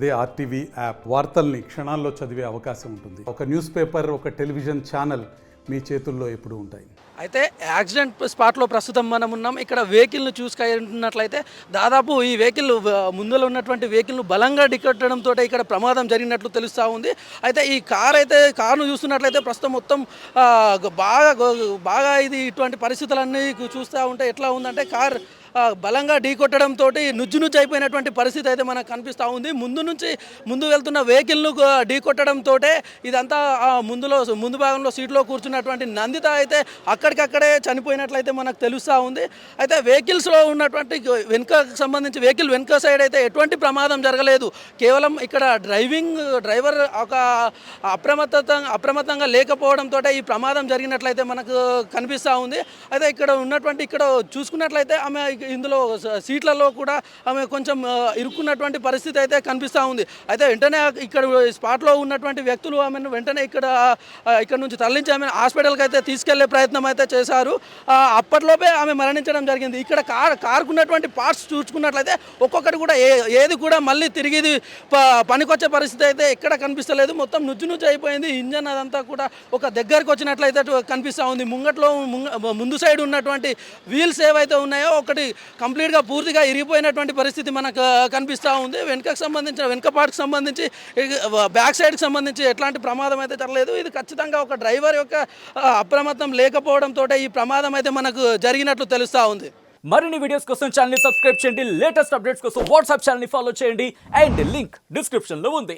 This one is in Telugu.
అదే ఆర్టీవీ యాప్ వార్తల్ని క్షణాల్లో చదివే అవకాశం ఉంటుంది. ఒక న్యూస్ పేపర్, ఒక టెలివిజన్ ఛానల్ మీ చేతుల్లో ఎప్పుడూ ఉంటాయి. అయితే యాక్సిడెంట్ స్పాట్లో ప్రస్తుతం మనం ఉన్నాం. ఇక్కడ వెహికల్ను చూసుకున్నట్లయితే దాదాపు ఈ వెహికల్ ముందులో ఉన్నటువంటి వెహికల్ను బలంగా ఢీకొట్టడంతో ఇక్కడ ప్రమాదం జరిగినట్లు తెలుస్తూ ఉంది. అయితే ఈ కారును చూస్తున్నట్లయితే ప్రస్తుతం మొత్తం బాగా ఇది ఇటువంటి పరిస్థితులన్నీ చూస్తూ ఉంటే ఎట్లా ఉందంటే కార్ బలంగా ఢీకొట్టడంతో నుజ్జు అయిపోయినటువంటి పరిస్థితి అయితే మనకు కనిపిస్తూ ఉంది. ముందు వెళ్తున్న వెహికల్ను ఢీకొట్టడంతో ఇదంతా ముందు భాగంలో సీట్లో కూర్చున్నటువంటి నందిత అయితే అక్కడికక్కడే చనిపోయినట్లయితే మనకు తెలుస్తూ ఉంది. అయితే వెహికల్స్లో ఉన్నటువంటి వెహికల్ వెనుక సైడ్ అయితే ఎటువంటి ప్రమాదం జరగలేదు. కేవలం ఇక్కడ డ్రైవర్ ఒక అప్రమత్తంగా లేకపోవడంతో ఈ ప్రమాదం జరిగినట్లయితే మనకు కనిపిస్తూ ఉంది. అయితే ఇక్కడ చూసుకున్నట్లయితే ఆమె ఇందులో సీట్లలో కూడా ఆమె కొంచెం ఇరుక్కున్నటువంటి పరిస్థితి అయితే కనిపిస్తూ ఉంది. అయితే వెంటనే ఇక్కడ స్పాట్లో ఉన్నటువంటి వ్యక్తులు ఆమెను వెంటనే ఇక్కడ నుంచి తరలించి ఆమె హాస్పిటల్కి అయితే తీసుకెళ్లే ప్రయత్నం అయితే చేశారు. అప్పట్లోపే ఆమె మరణించడం జరిగింది. ఇక్కడ కారుకున్నటువంటి పార్ట్స్ చూసుకున్నట్లయితే ఒక్కొక్కటి కూడా ఏది కూడా మళ్ళీ తిరిగి పనికొచ్చే పరిస్థితి అయితే ఎక్కడ కనిపిస్తలేదు. మొత్తం నుజ్జు అయిపోయింది. ఇంజన్ అదంతా కూడా ఒక దగ్గరకు వచ్చినట్లయితే కనిపిస్తూ ఉంది. ముందు సైడ్ ఉన్నటువంటి వీల్స్ ఏవైతే ఉన్నాయో ఒకటి కంప్లీట్గా పూర్తిగా ఇరిగిపోయినటువంటి పరిస్థితి మనకు కనిపిస్తూ ఉంది. వెనుక పార్ట్కి సంబంధించి బ్యాక్ సైడ్కి సంబంధించి ఎట్లాంటి ప్రమాదం అయితే జరగలేదు. ఇది ఖచ్చితంగా ఒక డ్రైవర్ యొక్క అప్రమత్తం లేకపోవడంతో ఈ ప్రమాదం అయితే మనకు జరిగినట్లు తెలుస్తూ ఉంది. మరిన్ని వీడియోస్ కోసం ఛానల్ ని సబ్స్క్రైబ్ చేయండి. లేటెస్ట్ అప్డేట్స్ కోసం వాట్సాప్ ఛానల్ ని ఫాలో చేయండి. అండ్ లింక్ డిస్క్రిప్షన్ లో ఉంది.